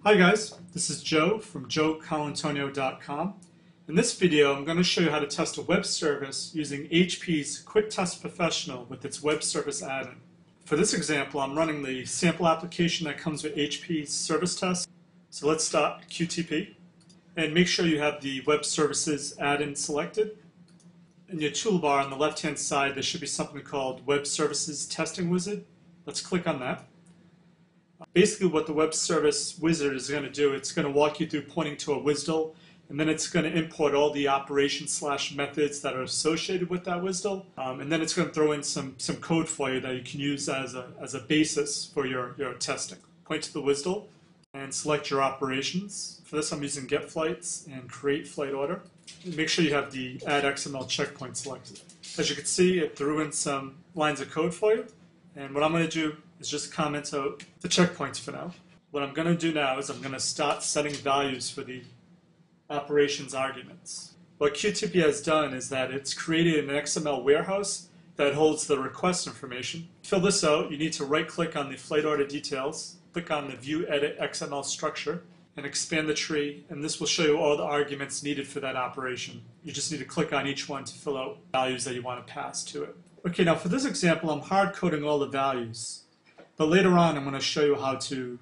Hi guys, this is Joe from joecolantonio.com. In this video, I'm going to show you how to test a web service using HP's Quick Test Professional with its web service add-in. For this example, I'm running the sample application that comes with HP's service test. So let's start QTP and make sure you have the web services add-in selected. In your toolbar on the left-hand side, there should be something called Web Services Testing Wizard. Let's click on that. Basically what the web service wizard is going to do, it's going to walk you through pointing to a WSDL, and then it's going to import all the operations/methods that are associated with that WSDL, and then it's going to throw in some code for you that you can use as a basis for your testing. Point to the WSDL and select your operations. For this I'm using get flights and create flight order. And make sure you have the add XML checkpoint selected. As you can see, it threw in some lines of code for you, and what I'm going to do is just comment out the checkpoints for now. What I'm going to do now is I'm going to start setting values for the operations arguments. What QTP has done is that it's created an XML warehouse that holds the request information. To fill this out, you need to right-click on the flight order details, click on the View Edit XML Structure, and expand the tree, and this will show you all the arguments needed for that operation. You just need to click on each one to fill out values that you want to pass to it. Okay, now for this example, I'm hard-coding all the values. But later on, I'm going to show you how to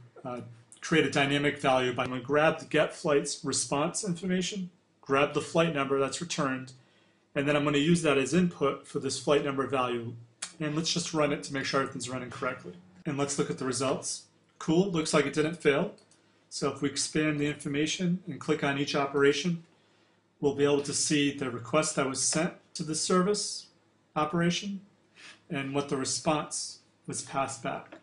create a dynamic value by I'm going to grab the get flight's response information, grab the flight number that's returned, and then I'm going to use that as input for this flight number value. And let's just run it to make sure everything's running correctly. And let's look at the results. Cool, looks like it didn't fail. So if we expand the information and click on each operation, we'll be able to see the request that was sent to the service operation and what the response was passed back.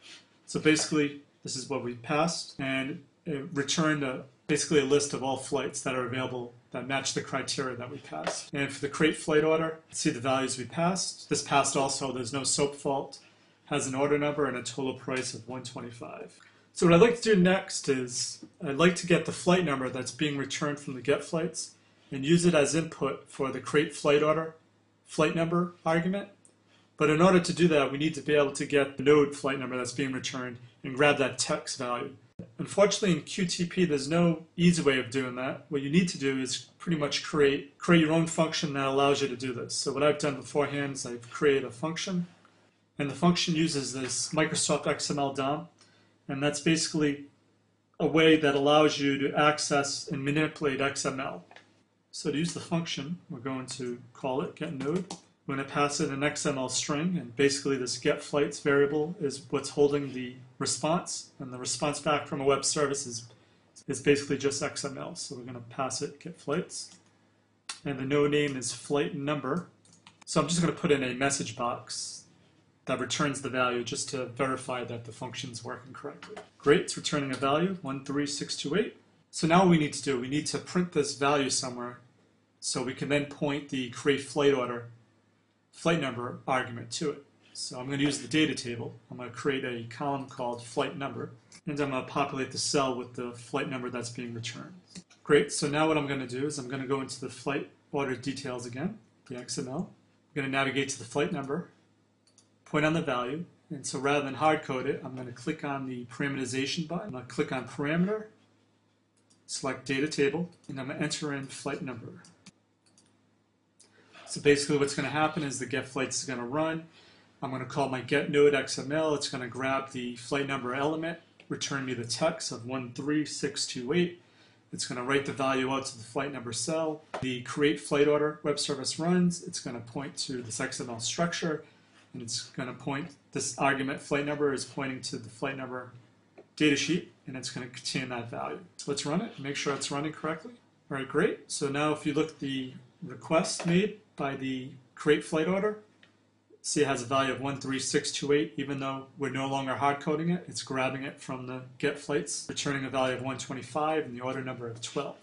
So basically, this is what we passed, and it returned basically a list of all flights that are available that match the criteria that we passed. And for the create flight order, see the values we passed. This passed also, there's no SOAP fault, has an order number and a total price of $125. So what I'd like to do next is I'd like to get the flight number that's being returned from the get flights and use it as input for the create flight order flight number argument. But in order to do that, we need to be able to get the node flight number that's being returned and grab that text value. Unfortunately, in QTP, there's no easy way of doing that. What you need to do is pretty much create your own function that allows you to do this. So what I've done beforehand is I've created a function, and the function uses this Microsoft XML DOM, and that's basically a way that allows you to access and manipulate XML. So to use the function, we're going to call it getNode. We're going to pass it an XML string, and basically this getFlights variable is what's holding the response, and the response back from a web service is basically just XML. So we're going to pass it getFlights, and the node name is flight number. So I'm just going to put in a message box that returns the value just to verify that the function's working correctly. Great, it's returning a value, 13628. So now what we need to do, we need to print this value somewhere so we can then point the create flight order flight number argument to it. So I'm going to use the data table. I'm going to create a column called flight number, and I'm going to populate the cell with the flight number that's being returned. Great, so now what I'm going to do is I'm going to go into the flight order details again, the XML. I'm going to navigate to the flight number, point on the value, and so rather than hard code it, I'm going to click on the parameterization button. I'm going to click on parameter, select data table, and I'm going to enter in flight number. So basically what's going to happen is the get flights is going to run. I'm going to call my get node XML. It's going to grab the flight number element, return me the text of 13628. It's going to write the value out to the flight number cell. The create flight order web service runs. It's going to point to this XML structure, and it's going to point, this argument flight number is pointing to the flight number datasheet, and it's going to contain that value. So let's run it and make sure it's running correctly. All right, great. So now if you look at the request made by the create flight order, see it has a value of 13628, even though we're no longer hard coding it. It's grabbing it from the get flights, returning a value of 125 and the order number of 12.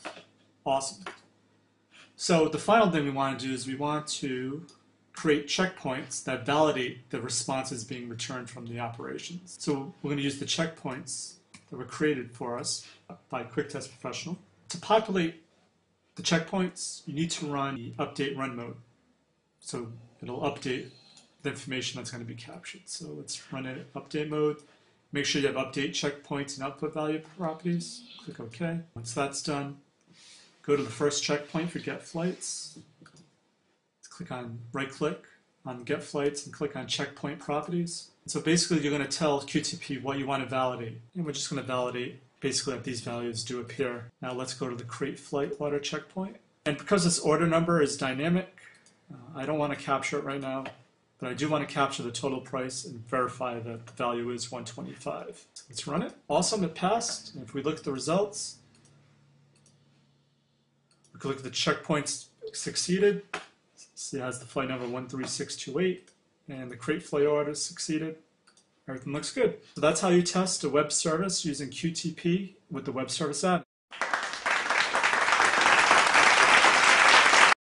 Awesome. So the final thing we want to do is we want to create checkpoints that validate the responses being returned from the operations. So we're going to use the checkpoints that were created for us by Quick Test Professional. To populate the checkpoints, you need to run the update run mode. So it'll update the information that's going to be captured. So let's run it update mode, Make sure you have update checkpoints and output value properties. Click OK. Once that's done, go to the first checkpoint for get flights. Click on right-click on get flights and click on checkpoint properties. So basically you're going to tell QTP what you want to validate. And we're just going to validate basically that these values do appear. Now let's go to the create flight order checkpoint. And because this order number is dynamic, I don't want to capture it right now, but I do want to capture the total price and verify that the value is 125. So let's run it. Awesome, it passed. And if we look at the results, we can look at the checkpoints succeeded. See, it has the flight number 13628, and the create flight order succeeded. Everything looks good. So that's how you test a web service using QTP with the web service admin.